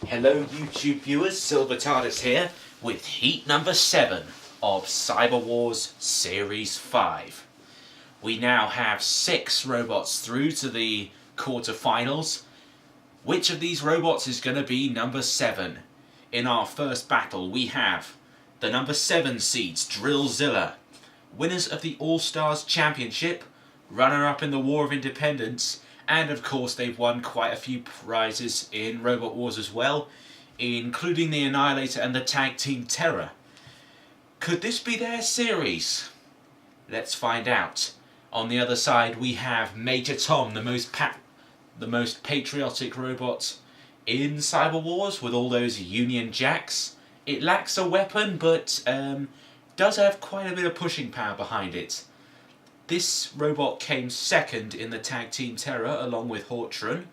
Hello YouTube viewers, Silvertardis here with heat number 7 of Cyberwars Series 5. We now have 6 robots through to the quarterfinals. Which of these robots is going to be number 7? In our first battle we have the number 7 seeds, Drillzilla, winners of the All-Stars Championship, runner-up in the War of Independence, and of course they've won quite a few prizes in Robot Wars as well, including the Annihilator and the Tag Team Terror. Could this be their series? Let's find out. On the other side we have Major Tom, the most patriotic robot in Cyber Wars, with all those Union Jacks. It lacks a weapon, but does have quite a bit of pushing power behind it. This robot came second in the Tag Team Terror along with Hortron.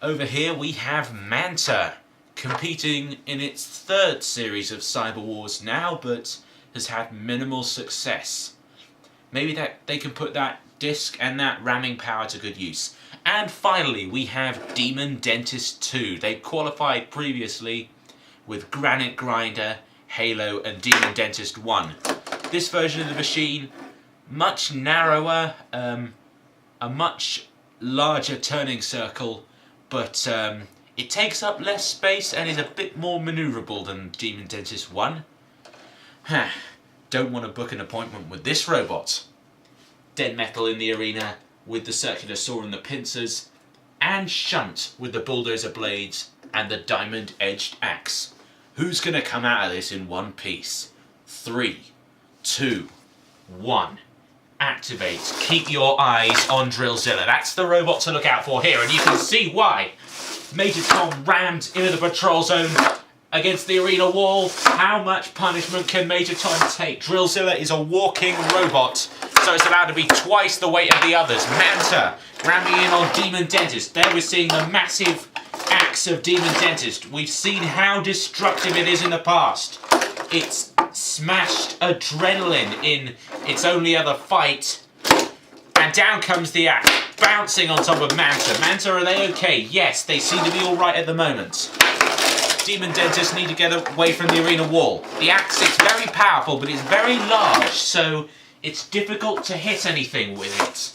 Over here we have Manta, competing in its 3rd series of Cyber Wars now, but has had minimal success. Maybe that they can put that disc and that ramming power to good use. And finally we have Demon Dentist 2. They qualified previously with Granite Grinder, Halo and Demon Dentist 1. This version of the machine, much narrower, a much larger turning circle, but it takes up less space and is a bit more manoeuvrable than Demon Dentist 1. Don't want to book an appointment with this robot. Dead Metal in the arena with the circular saw and the pincers, and Shunt with the bulldozer blades and the diamond-edged axe. Who's going to come out of this in one piece? 3, 2, 1. Activate. Keep your eyes on Drillzilla. That's the robot to look out for here, and you can see why. Major Tom rammed into the patrol zone against the arena wall. How much punishment can Major Tom take? Drillzilla is a walking robot, so it's allowed to be twice the weight of the others. Manta ramming in on Demon Dentist. There we're seeing the massive axe of Demon Dentist. We've seen how destructive it is in the past. It's smashed adrenaline in its only other fight. And down comes the axe, bouncing on top of Manta. Manta, are they okay? Yes, they seem to be alright at the moment. Demon Dentist need to get away from the arena wall. The axe is very powerful, but it's very large, so it's difficult to hit anything with it.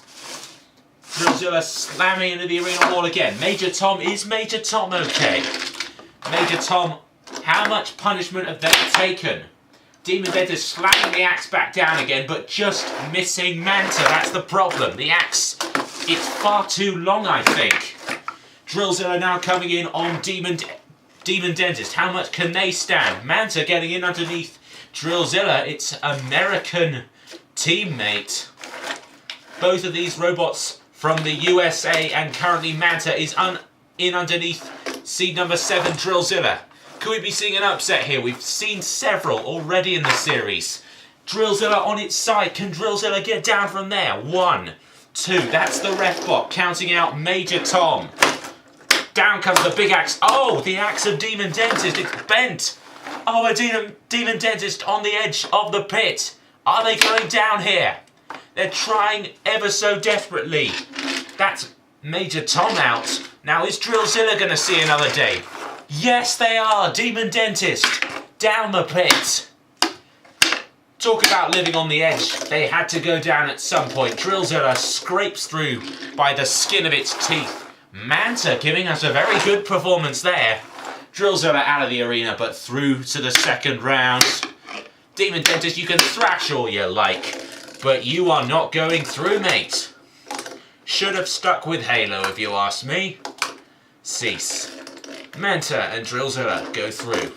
Drillzilla slamming into the arena wall again. Major Tom, is Major Tom okay? Major Tom, how much punishment have they taken? Demon Dentist slamming the axe back down again, but just missing Manta. That's the problem. The axe, it's far too long, I think. Drillzilla now coming in on Demon Dentist. How much can they stand? Manta getting in underneath Drillzilla. It's American teammate. Both of these robots from the USA, and currently Manta is in underneath seed number 7, Drillzilla. Could we be seeing an upset here? We've seen several already in the series. Drillzilla on its side. Can Drillzilla get down from there? 1, 2. That's the ref bot counting out Major Tom. Down comes the big axe. Oh, the axe of Demon Dentist. It's bent. Oh, a Demon Dentist on the edge of the pit. Are they going down here? They're trying ever so desperately. That's Major Tom out. Now, is Drillzilla going to see another day? Yes, they are. Demon Dentist down the pit. Talk about living on the edge. They had to go down at some point. Drillzilla scrapes through by the skin of its teeth. Manta giving us a very good performance there. Drillzilla out of the arena, but through to the 2nd round. Demon Dentist, you can thrash all you like, but you are not going through, mate. Should have stuck with Halo, if you ask me. Cease. Manta and Drillzilla go through.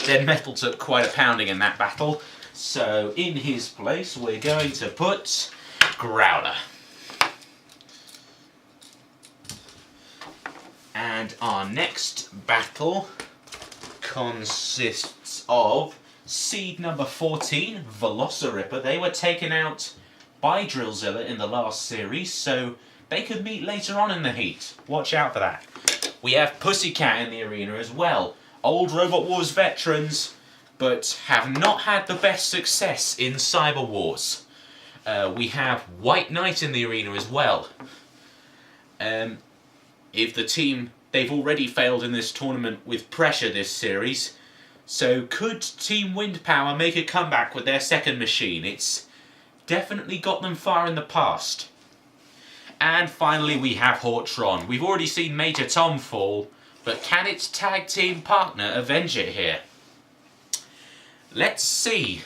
Dead Metal took quite a pounding in that battle, so in his place we're going to put Growler. And our next battle consists of seed number 14, Velocerippa. They were taken out by Drillzilla in the last series, so they could meet later on in the heat. Watch out for that. We have Pussycat in the arena as well. Old Robot Wars veterans, but have not had the best success in Cyber Wars. We have White Knight in the arena as well. If the team They've already failed in this tournament with pressure this series. So could Team Wind Power make a comeback with their second machine? It's definitely got them far in the past. And finally we have Hortron. We've already seen Major Tom fall, but can its tag team partner avenge it here? Let's see.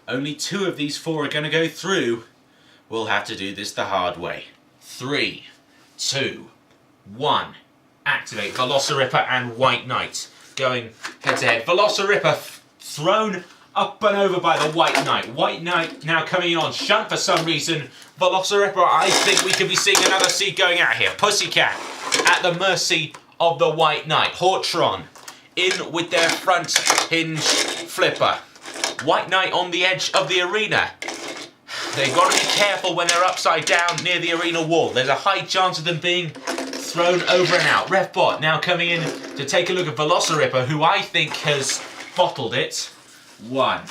Only 2 of these 4 are going to go through. We'll have to do this the hard way. 3, 2, 1. Activate Velocerippa and White Knight. Going head to head. Velocerippa thrown up and over by the White Knight. White Knight now coming in on shunt for some reason. Velocerippa, I think we could be seeing another seed going out here. Pussycat at the mercy of the White Knight. Hortron in with their front hinge flipper. White Knight on the edge of the arena. They've got to be careful when they're upside down near the arena wall. There's a high chance of them being thrown over and out. Refbot now coming in to take a look at Velocerippa, who I think has bottled it. 1,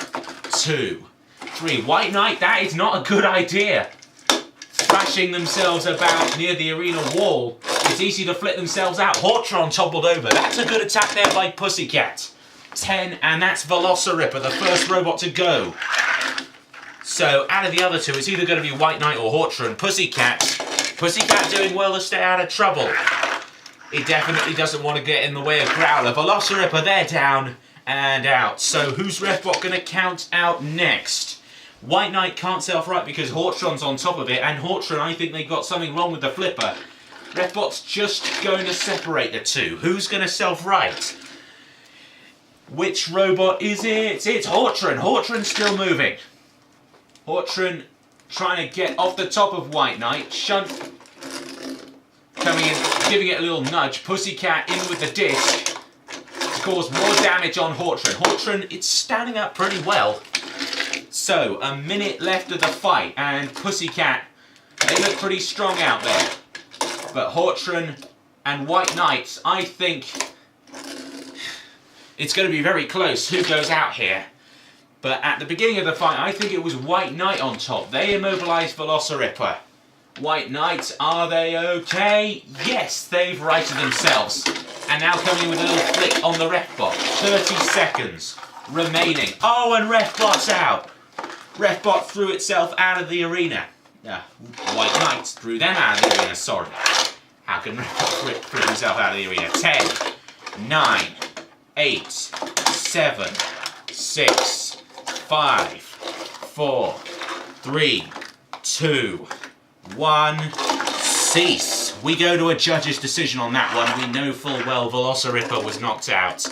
2, 3. White Knight, that is not a good idea. Thrashing themselves about near the arena wall. It's easy to flip themselves out. Hortron toppled over. That's a good attack there by Pussycat. 10, and that's Velocerippa, the first robot to go. So, out of the other 2, it's either going to be White Knight or Hortron. Pussycat doing well to stay out of trouble. He definitely doesn't want to get in the way of Growler. Velocerippa, they're down and out. So, who's Refbot going to count out next? White Knight can't self-right because Hortron's on top of it, and Hortron, I think they got something wrong with the flipper. Refbot's just going to separate the 2. Who's going to self-right? Which robot is it? It's Hortron. Hortron's still moving. Hortron trying to get off the top of White Knight. Shunt coming in, giving it a little nudge. Pussycat in with the disc to cause more damage on Hortron. Hortron, it's standing up pretty well. So, a minute left of the fight, and Pussycat, they look pretty strong out there. But Hortron and White Knight, I think it's going to be very close who goes out here. But at the beginning of the fight, I think it was White Knight on top. They immobilised Velocerippa. White Knight, are they okay? Yes, they've righted themselves. And now coming in with a little flick on the Refbot. 30 seconds remaining. Oh, and Refbot's out. Refbot threw itself out of the arena. White Knight threw them out of the arena, sorry. How can Refbot throw himself out of the arena? 10, 9, 8, 7, 6, 5, 4, 3, 2, 1. Cease. We go to a judge's decision on that one. We know full well Velocerippa was knocked out.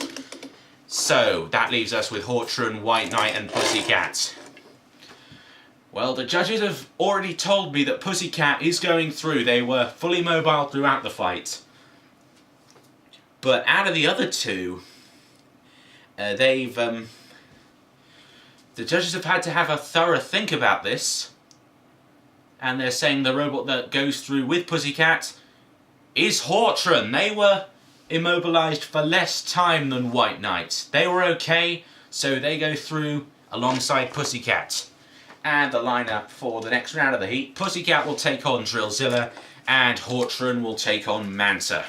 So, that leaves us with Hortron, White Knight and Pussycat. Well, the judges have already told me that Pussycat is going through. They were fully mobile throughout the fight. But out of the other 2, the judges have had to have a thorough think about this. And they're saying the robot that goes through with Pussycat is Hortron. They were immobilised for less time than White Knight. They were okay, so they go through alongside Pussycat. And the lineup for the next round of the heat: Pussycat will take on Drillzilla, and Hortron will take on Manta.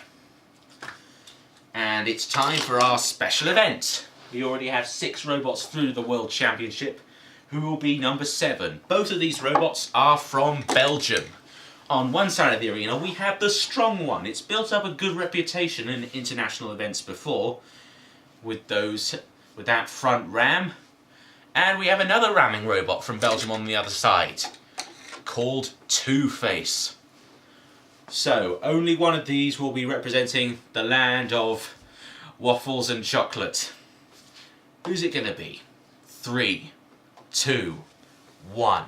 And it's time for our special event. We already have 6 robots through to the World Championship. Who will be number 7? Both of these robots are from Belgium. On one side of the arena we have the strong one. It's built up a good reputation in international events before, with that front ram. And we have another ramming robot from Belgium on the other side, called Two-Face. So, only one of these will be representing the land of waffles and chocolate. Who's it going to be? 3, 2, 1.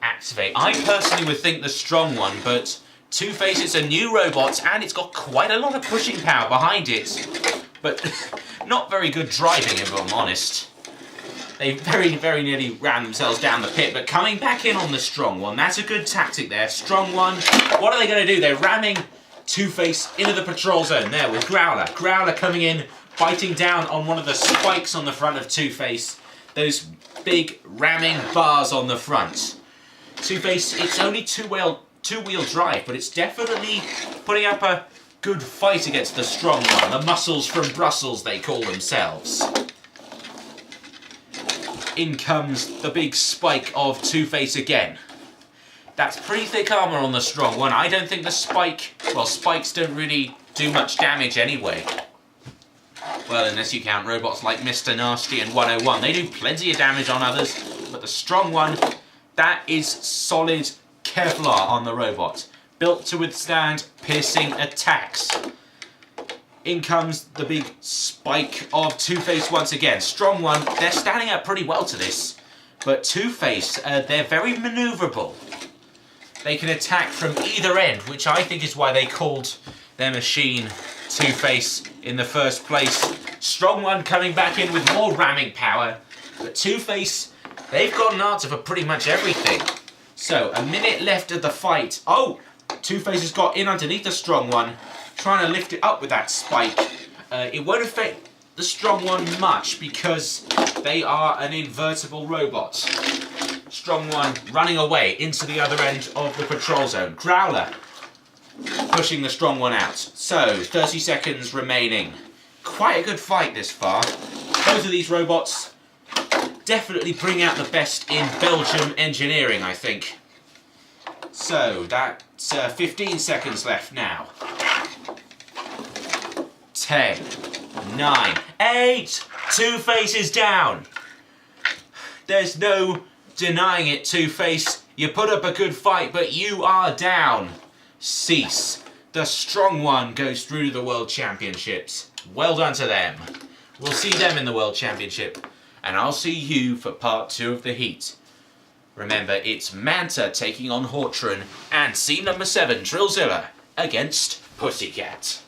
Activate. I personally would think the strong one, but Two-Face is a new robot and it's got quite a lot of pushing power behind it. But not very good driving, if I'm honest. They very, very nearly ran themselves down the pit, but coming back in on the strong one, that's a good tactic there. Strong one. What are they going to do? They're ramming Two-Face into the patrol zone there with Growler. Growler coming in, biting down on one of the spikes on the front of Two-Face. Those big ramming bars on the front. Two-Face, it's only two-wheel drive, but it's definitely putting up a good fight against the strong one. The muscles from Brussels, they call themselves. In comes the big spike of Two-Face again. That's pretty thick armour on the strong one. I don't think the spike... Well, spikes don't really do much damage anyway. Well, unless you count robots like Mr. Nasty and 101. They do plenty of damage on others. But the strong one, that is solid Kevlar on the robot. Built to withstand piercing attacks. In comes the big spike of Two-Face once again. Strong one, they're standing up pretty well to this. But Two-Face, they're very manoeuvrable. They can attack from either end, which I think is why they called their machine Two-Face in the first place. Strong one coming back in with more ramming power. But Two-Face, they've got an answer for pretty much everything. So, a minute left of the fight. Oh! Two-Face has got in underneath the strong one, trying to lift it up with that spike. It won't affect the strong one much because they are an invertible robot. Strong one running away into the other end of the patrol zone. Growler pushing the strong one out. So, 30 seconds remaining. Quite a good fight this far. Both of these robots definitely bring out the best in Belgium engineering, I think. So, that's 15 seconds left now. 10, 9, 8, Two-Face is down. There's no denying it, Two-Face. You put up a good fight, but you are down. Cease. The strong one goes through to the World Championships. Well done to them. We'll see them in the World Championship, and I'll see you for part 2 of the heat. Remember, it's Manta taking on Hortron, and scene number 7, Drillzilla, against Pussycat.